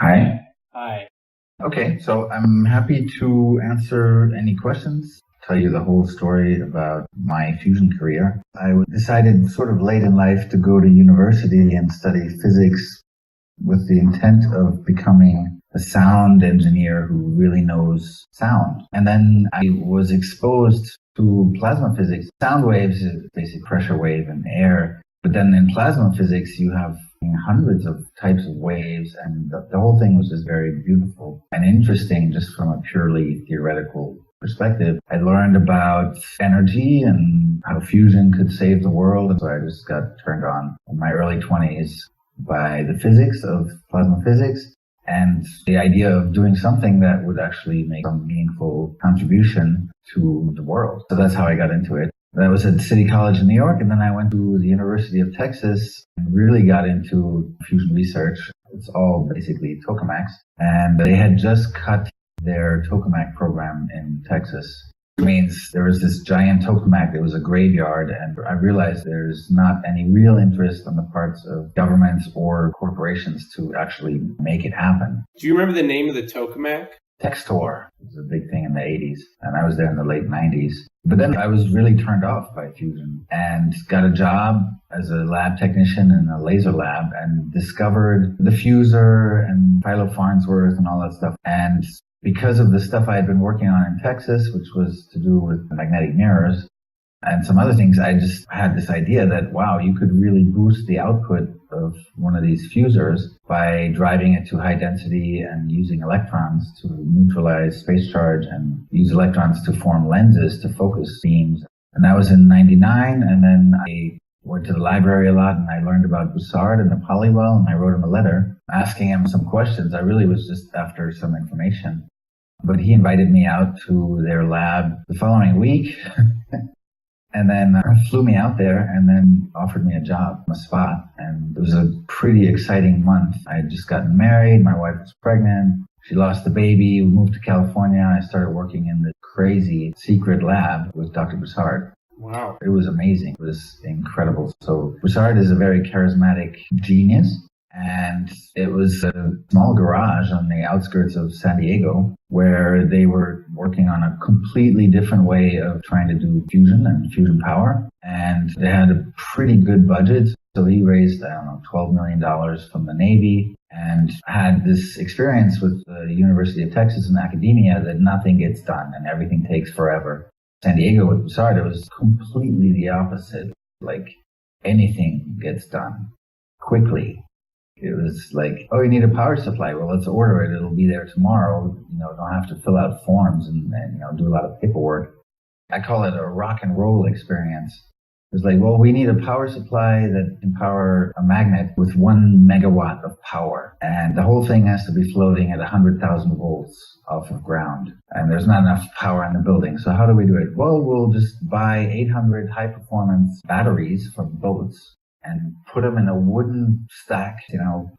Hi. Hi. Okay, so I'm happy to answer any questions, tell you the whole story about my fusion career. I decided sort of late in life to go to university and study physics with the intent of becoming a sound engineer who really knows sound. And then I was exposed to plasma physics. Sound waves is basically pressure wave and air. But then in plasma physics, you have hundreds of types of waves, and the whole thing was just very beautiful and interesting just from a purely theoretical perspective. I learned about energy and how fusion could save the world. So I just got turned on in my early 20s by the physics of plasma physics and the idea of doing something that would actually make some meaningful contribution to the world. So that's how I got into it. That was at City College in New York, and then I went to the University of Texas and really got into fusion research. It's all basically tokamaks, and they had just cut their tokamak program in Texas. It means there was this giant tokamak. It was a graveyard, and I realized there's not any real interest on the parts of governments or corporations to actually make it happen. Do you remember the name of the tokamak? Textor was a big thing in the 80s, and I was there in the late 90s. But then I was really turned off by fusion and got a job as a lab technician in a laser lab and discovered the fuser and Philo Farnsworth and all that stuff. And because of the stuff I had been working on in Texas, which was to do with magnetic mirrors and some other things, I just had this idea that, wow, you could really boost the output of one of these fusers by driving it to high density and using electrons to neutralize space charge and use electrons to form lenses to focus beams. And that was in 99. And then I went to the library a lot and I learned about Bussard and the polywell, and I wrote him a letter asking him some questions. I really was just after some information. But he invited me out to their lab the following week. And then flew me out there and then offered me a job on the spot. And it was a pretty exciting month. I had just gotten married. My wife was pregnant. She lost the baby. We moved to California. I started working in the crazy secret lab with Dr. Bussard. Wow. It was amazing. It was incredible. So Bussard is a very charismatic genius. And it was a small garage on the outskirts of San Diego where they were working on a completely different way of trying to do fusion and fusion power. And they had a pretty good budget. So he raised, $12 million from the Navy and had this experience with the University of Texas and academia that nothing gets done and everything takes forever. San Diego with Bussard, it was completely the opposite. Like anything gets done quickly. It was like, oh, you need a power supply. Well, let's order it. It'll be there tomorrow. Don't have to fill out forms and do a lot of paperwork. I call it a rock and roll experience. It's like, well, we need a power supply that can power a magnet with 1 megawatt of power. And the whole thing has to be floating at 100,000 volts off of ground. And there's not enough power in the building. So how do we do it? Well, we'll just buy 800 high performance batteries from boats and put them in a wooden stack,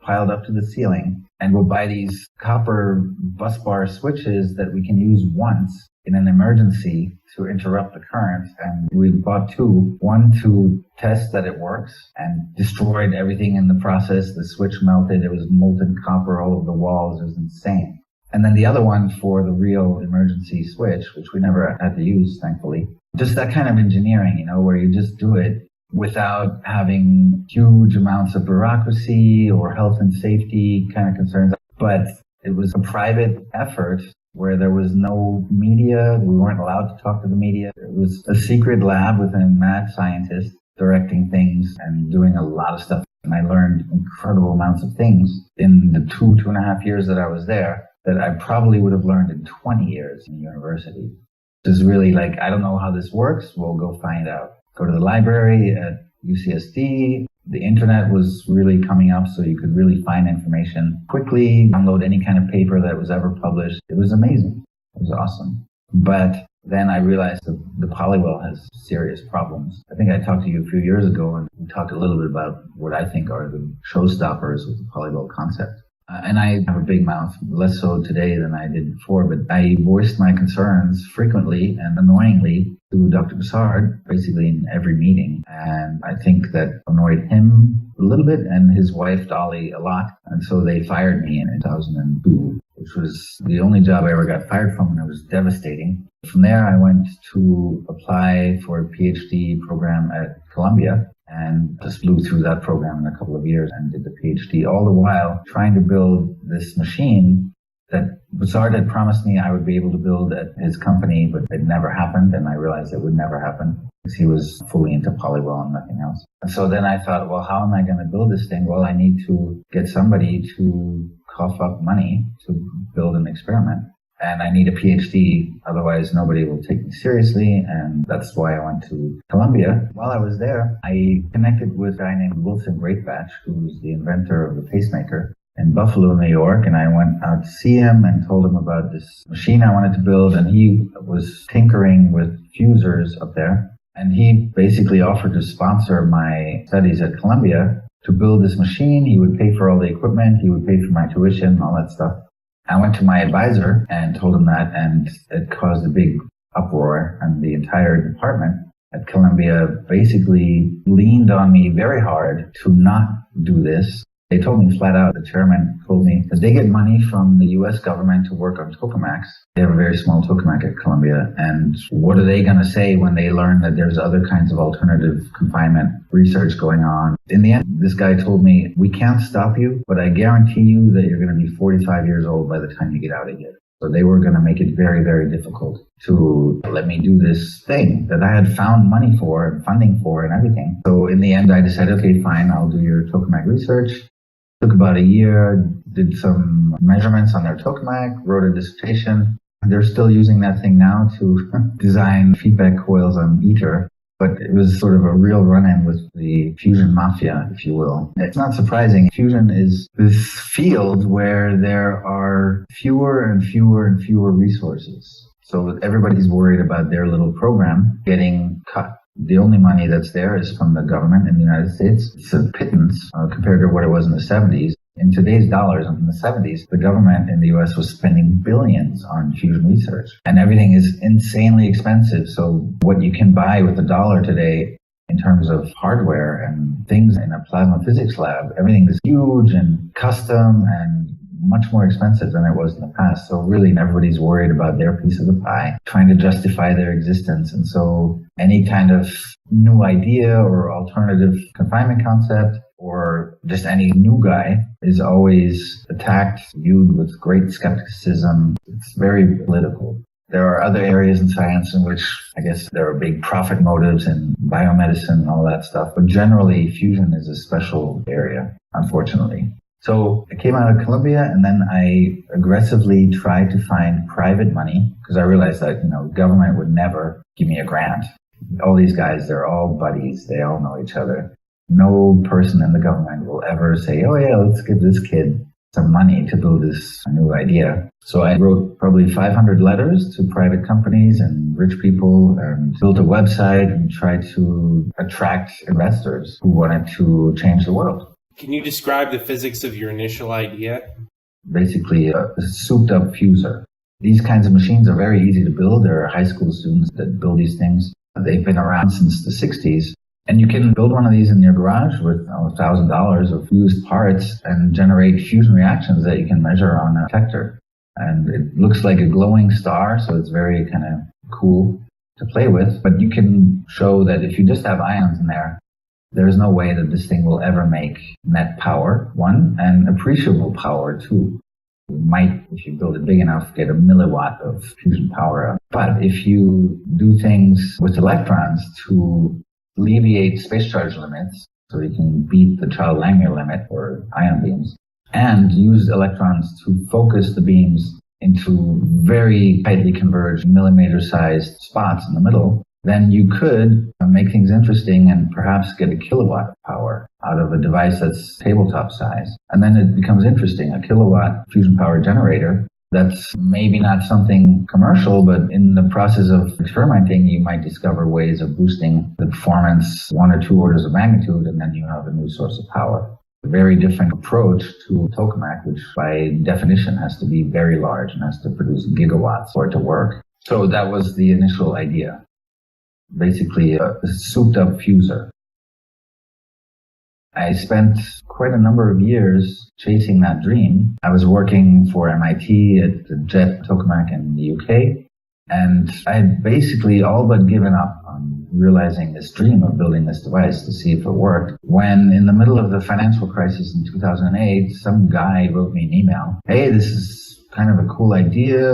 piled up to the ceiling. And we'll buy these copper bus bar switches that we can use once in an emergency to interrupt the current. And we bought two, one to test that it works and destroyed everything in the process. The switch melted. It was molten copper all over the walls. It was insane. And then the other one for the real emergency switch, which we never had to use, thankfully. Just that kind of engineering, where you just do it without having huge amounts of bureaucracy or health and safety kind of concerns. But it was a private effort where there was no media. We weren't allowed to talk to the media. It was a secret lab with a mad scientist directing things and doing a lot of stuff. And I learned incredible amounts of things in the 2.5 years that I was there that I probably would have learned in 20 years in university. It's really like, I don't know how this works. We'll go find out. Go to the library at UCSD. The internet was really coming up, so you could really find information quickly, download any kind of paper that was ever published. It was amazing. It was awesome. But then I realized that the polywell has serious problems. I think I talked to you a few years ago, and we talked a little bit about what I think are the showstoppers with the polywell concept. And I have a big mouth, less so today than I did before, but I voiced my concerns frequently and annoyingly to Dr. Bassard basically in every meeting. And I think that annoyed him a little bit and his wife, Dolly, a lot. And so they fired me in 2002, which was the only job I ever got fired from, and it was devastating. From there, I went to apply for a PhD program at Columbia and just blew through that program in a couple of years and did the PhD, all the while trying to build this machine that Bassard had promised me I would be able to build at his company, but it never happened, and I realized it would never happen because he was fully into Polywell and nothing else. And so then I thought, well, how am I going to build this thing? Well, I need to get somebody to cough up money to build an experiment. And I need a PhD, otherwise nobody will take me seriously, and that's why I went to Columbia. While I was there, I connected with a guy named Wilson Greatbatch, who was the inventor of the pacemaker, in Buffalo, New York, and I went out to see him and told him about this machine I wanted to build, and he was tinkering with fusers up there, and he basically offered to sponsor my studies at Columbia to build this machine. He would pay for all the equipment, he would pay for my tuition, all that stuff. I went to my advisor and told him that, and it caused a big uproar, and the entire department at Columbia basically leaned on me very hard to not do this. They told me flat out, the chairman told me that they get money from the U.S. government to work on tokamaks. They have a very small tokamak at Columbia. And what are they going to say when they learn that there's other kinds of alternative confinement research going on? In the end, this guy told me, we can't stop you, but I guarantee you that you're going to be 45 years old by the time you get out of here. So they were going to make it very, very difficult to let me do this thing that I had found money for and funding for and everything. So in the end, I decided, okay, fine, I'll do your tokamak research. Took about a year, did some measurements on their tokamak, wrote a dissertation. They're still using that thing now to design feedback coils on ITER, but it was sort of a real run-in with the fusion mafia, if you will. It's not surprising. Fusion is this field where there are fewer and fewer and fewer resources. So everybody's worried about their little program getting cut. The only money that's there is from the government in the United States. It's a pittance compared to what it was in the 70s. In today's dollars, in the 70s, the government in the U.S. was spending billions on fusion research. And everything is insanely expensive. So what you can buy with $1 today in terms of hardware and things in a plasma physics lab, everything is huge and custom and much more expensive than it was in the past. So really everybody's worried about their piece of the pie, trying to justify their existence. And so any kind of new idea or alternative confinement concept or just any new guy is always attacked, viewed with great skepticism. It's very political. There are other areas in science in which I guess there are big profit motives in biomedicine and all that stuff. But generally, fusion is a special area, unfortunately. So I came out of Columbia, and then I aggressively tried to find private money because I realized that, government would never give me a grant. All these guys, they're all buddies. They all know each other. No person in the government will ever say, oh yeah, let's give this kid some money to build this new idea. So I wrote probably 500 letters to private companies and rich people and built a website and tried to attract investors who wanted to change the world. Can you describe the physics of your initial idea? Basically, a souped-up fuser. These kinds of machines are very easy to build. There are high school students that build these things. They've been around since the 60s. And you can build one of these in your garage with $1,000 of used parts and generate fusion reactions that you can measure on a detector. And it looks like a glowing star, so it's very kind of cool to play with. But you can show that if you just have ions in there, there's no way that this thing will ever make net power, one, and appreciable power, two. You might, if you build it big enough, get a milliwatt of fusion power. But if you do things with electrons to alleviate space charge limits, so you can beat the Child-Langmuir limit for ion beams, and use electrons to focus the beams into very tightly converged millimeter-sized spots in the middle, then you could make things interesting and perhaps get a kilowatt of power out of a device that's tabletop size. And then it becomes interesting. A kilowatt fusion power generator, that's maybe not something commercial, but in the process of experimenting, you might discover ways of boosting the performance 1 or 2 orders of magnitude, and then you have a new source of power. A very different approach to a tokamak, which by definition has to be very large and has to produce gigawatts for it to work. So that was the initial idea. basically a souped up fuser. I spent quite a number of years chasing that dream. I was working for MIT at the JET tokamak in the UK, and I had basically all but given up on realizing this dream of building this device to see if it worked, when in the middle of the financial crisis in 2008, some guy wrote me an email. Hey, this is kind of a cool idea.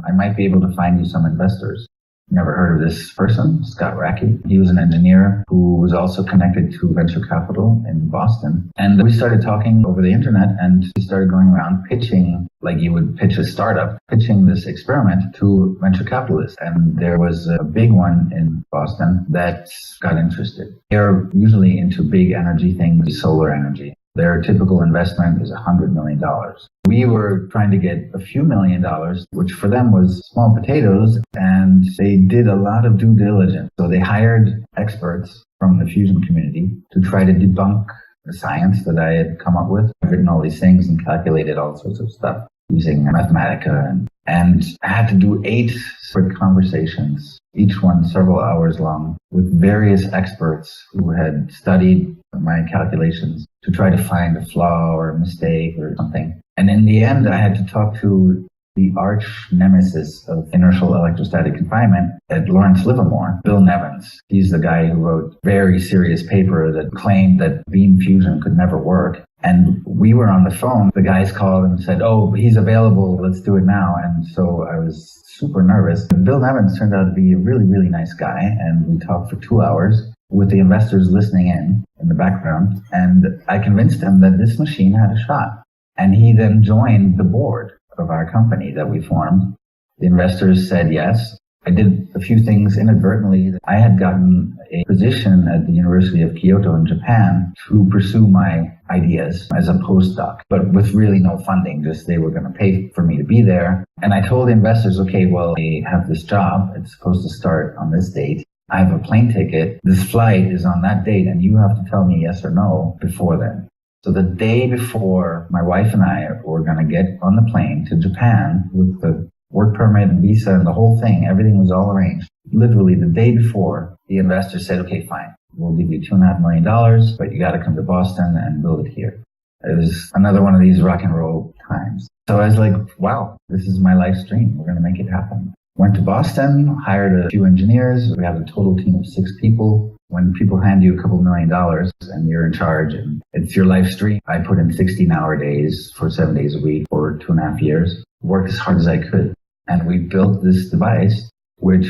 I might be able to find you some investors. Never heard of this person, Scott Rackey. He was an engineer who was also connected to venture capital in Boston. And we started talking over the internet, and he started going around pitching, like you would pitch a startup, pitching this experiment to venture capitalists. And there was a big one in Boston that got interested. They're usually into big energy things, solar energy. Their typical investment is $100 million. We were trying to get a few $1,000,000, which for them was small potatoes, and they did a lot of due diligence. So they hired experts from the fusion community to try to debunk the science that I had come up with. I've written all these things and calculated all sorts of stuff using Mathematica, and I had to do 8 separate conversations, each one several hours long, with various experts who had studied my calculations to try to find a flaw or a mistake or something. And in the end, I had to talk to the arch nemesis of inertial electrostatic confinement at Lawrence Livermore, Bill Nevins. He's the guy who wrote a very serious paper that claimed that beam fusion could never work. And we were on the phone. The guys called and said, oh, he's available. Let's do it now. And so I was super nervous. Bill Nevins turned out to be a really, really nice guy. And we talked for 2 hours with the investors listening in the background. And I convinced him that this machine had a shot. And he then joined the board of our company that we formed. The investors said yes. I did a few things inadvertently. I had gotten a position at the University of Kyoto in Japan to pursue my ideas as a postdoc, but with really no funding, just they were going to pay for me to be there. And I told the investors, okay, well, I have this job. It's supposed to start on this date. I have a plane ticket. This flight is on that date, and you have to tell me yes or no before then. So the day before, my wife and I were going to get on the plane to Japan with the work permit and visa and the whole thing. Everything was all arranged. Literally the day before, the investor said, okay, fine, we'll give you $2.5 million, but you got to come to Boston and build it here. It was another one of these rock and roll times. So I was like, wow, this is my life's dream. We're going to make it happen. Went to Boston, hired a few engineers. We have a total team of 6 people. When people hand you a couple $1 million and you're in charge and it's your life's dream, I put in 16-hour days for 7 days a week for 2.5 years, worked as hard as I could. And we built this device, which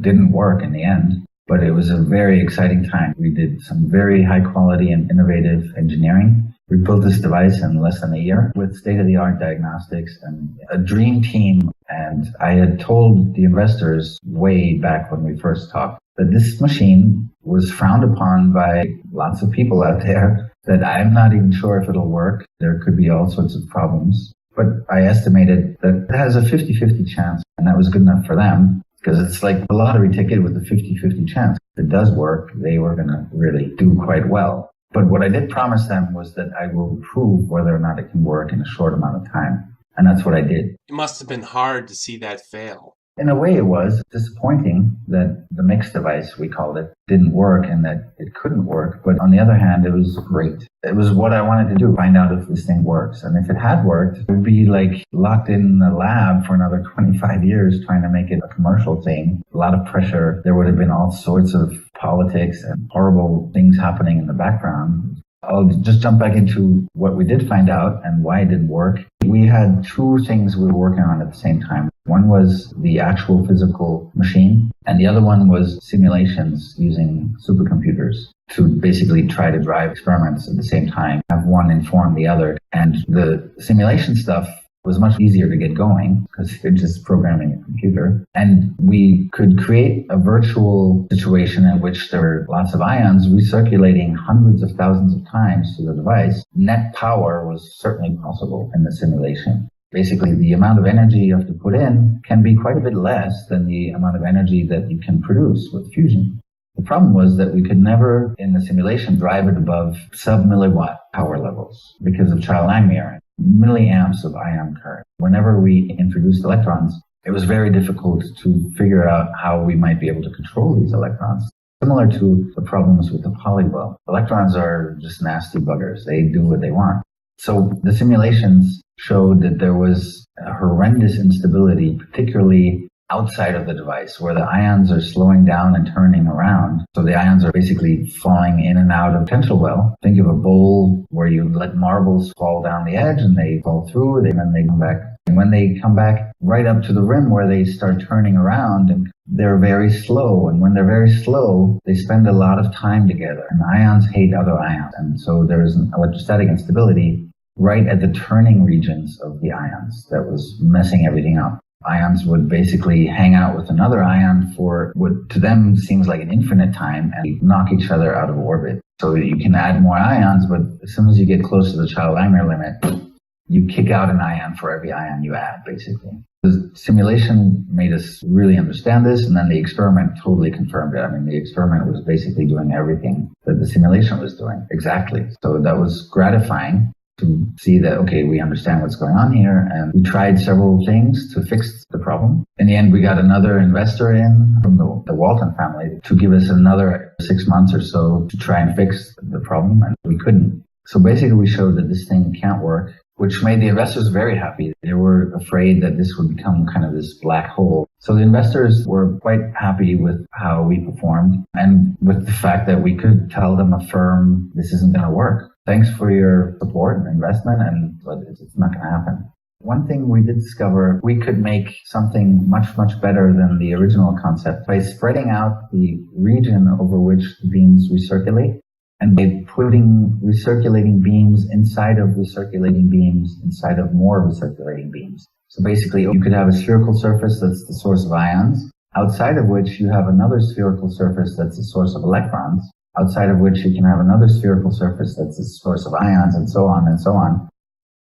didn't work in the end, but it was a very exciting time. We did some very high quality and innovative engineering. We built this device in less than a year with state-of-the-art diagnostics and a dream team. And I had told the investors way back when we first talked that this machine was frowned upon by lots of people out there, that I'm not even sure if it'll work. There could be all sorts of problems. But I estimated that it has a 50-50 chance, and that was good enough for them, because it's like a lottery ticket with a 50-50 chance. If it does work, they were going to really do quite well. But what I did promise them was that I will prove whether or not it can work in a short amount of time. And that's what I did. It must have been hard to see that fail. In a way, it was disappointing that the mixed device, we called it, didn't work and that it couldn't work. But on the other hand, it was great. It was what I wanted to do, find out if this thing works. And if it had worked, it would be like locked in the lab for another 25 years trying to make it a commercial thing. A lot of pressure. There would have been all sorts of politics and horrible things happening in the background. I'll just jump back into what we did find out and why it didn't work. We had 2 things we were working on at the same time. One was the actual physical machine, and the other one was simulations using supercomputers to basically try to drive experiments at the same time, have one inform the other. And the simulation stuff was much easier to get going because you're just programming a computer. And we could create a virtual situation in which there were lots of ions recirculating hundreds of thousands of times to the device. Net power was certainly possible in the simulation. Basically, the amount of energy you have to put in can be quite a bit less than the amount of energy that you can produce with fusion. The problem was that we could never, in the simulation, drive it above sub-milliwatt power levels because of Child-Langmuir, milliamps of ion current. Whenever we introduced electrons, it was very difficult to figure out how we might be able to control these electrons. Similar to the problems with the polywell. Electrons are just nasty buggers. They do what they want. So the simulations showed that there was a horrendous instability, particularly outside of the device, where the ions are slowing down and turning around. So the ions are basically falling in and out of potential well. Think of a bowl where you let marbles fall down the edge and they fall through, and then they come back. And when they come back right up to the rim where they start turning around, and they're very slow. And when they're very slow, they spend a lot of time together. And ions hate other ions. And so there's an electrostatic instability right at the turning regions of the ions that was messing everything up. Ions would basically hang out with another ion for what to them seems like an infinite time and knock each other out of orbit. So you can add more ions, but as soon as you get close to the Child-Eimer limit, you kick out an ion for every ion you add, basically. The simulation made us really understand this, and then the experiment totally confirmed it. I mean, the experiment was basically doing everything that the simulation was doing, exactly. So that was gratifying to see that, okay, we understand what's going on here, and we tried several things to fix the problem. In the end, we got another investor in from the Walton family to give us another 6 months or so to try and fix the problem, and we couldn't. So basically, we showed that this thing can't work, which made the investors very happy. They were afraid that this would become kind of this black hole. So the investors were quite happy with how we performed and with the fact that we could tell them, affirm, this isn't going to work. Thanks for your support and investment, but it's not going to happen. One thing we did discover, we could make something much, much better than the original concept by spreading out the region over which the beams recirculate, and by putting recirculating beams inside of recirculating beams inside of more recirculating beams. So basically, you could have a spherical surface that's the source of ions, outside of which you have another spherical surface that's the source of electrons, outside of which you can have another spherical surface that's the source of ions, and so on and so on.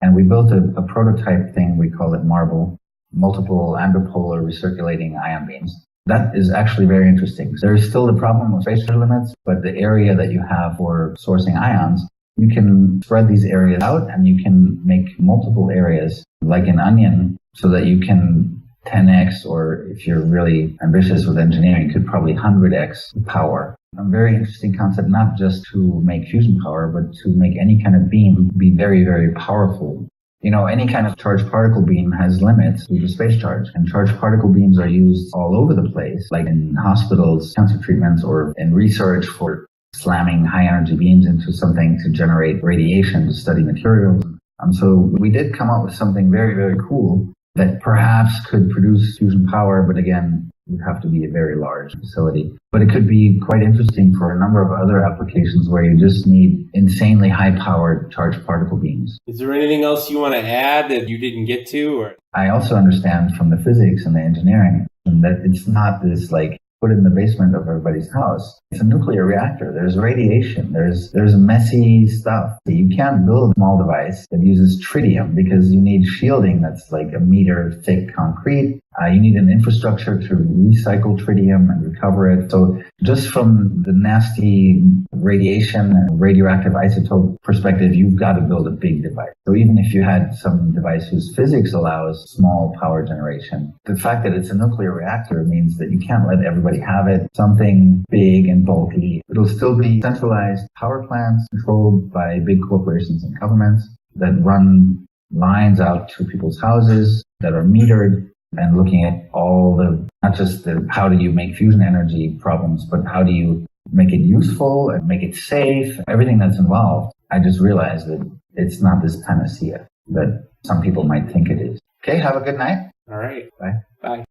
And we built a prototype thing, we call it MARBLE, multiple ambipolar recirculating ion beams. That is actually very interesting. There is still the problem of spatial limits, but the area that you have for sourcing ions, you can spread these areas out and you can make multiple areas like an onion so that you can 10x, or if you're really ambitious with engineering, you could probably 100x the power. A very interesting concept, not just to make fusion power, but to make any kind of beam be very, very powerful. You know, any kind of charged particle beam has limits due to space charge, and charged particle beams are used all over the place, like in hospitals, cancer treatments, or in research for slamming high energy beams into something to generate radiation to study materials. So we did come up with something very, very cool that perhaps could produce fusion power, but again, it would have to be a very large facility. But it could be quite interesting for a number of other applications where you just need insanely high-powered charged particle beams. Is there anything else you want to add that you didn't get to? Or I also understand from the physics and the engineering that it's not this like put in the basement of everybody's house. It's a nuclear reactor. There's radiation. There's messy stuff. You can't build a small device that uses tritium because you need shielding that's like a meter thick concrete. You need an infrastructure to recycle tritium and recover it. So just from the nasty radiation and radioactive isotope perspective, you've got to build a big device. So even if you had some device whose physics allows small power generation, the fact that it's a nuclear reactor means that you can't let everybody have it. Something big and bulky. It'll still be centralized power plants controlled by big corporations and governments that run lines out to people's houses that are metered, and looking at all the, not just the how do you make fusion energy problems, but how do you make it useful and make it safe, everything that's involved. I just realized that it's not this panacea that some people might think it is. Okay, have a good night. all right. Bye. Bye.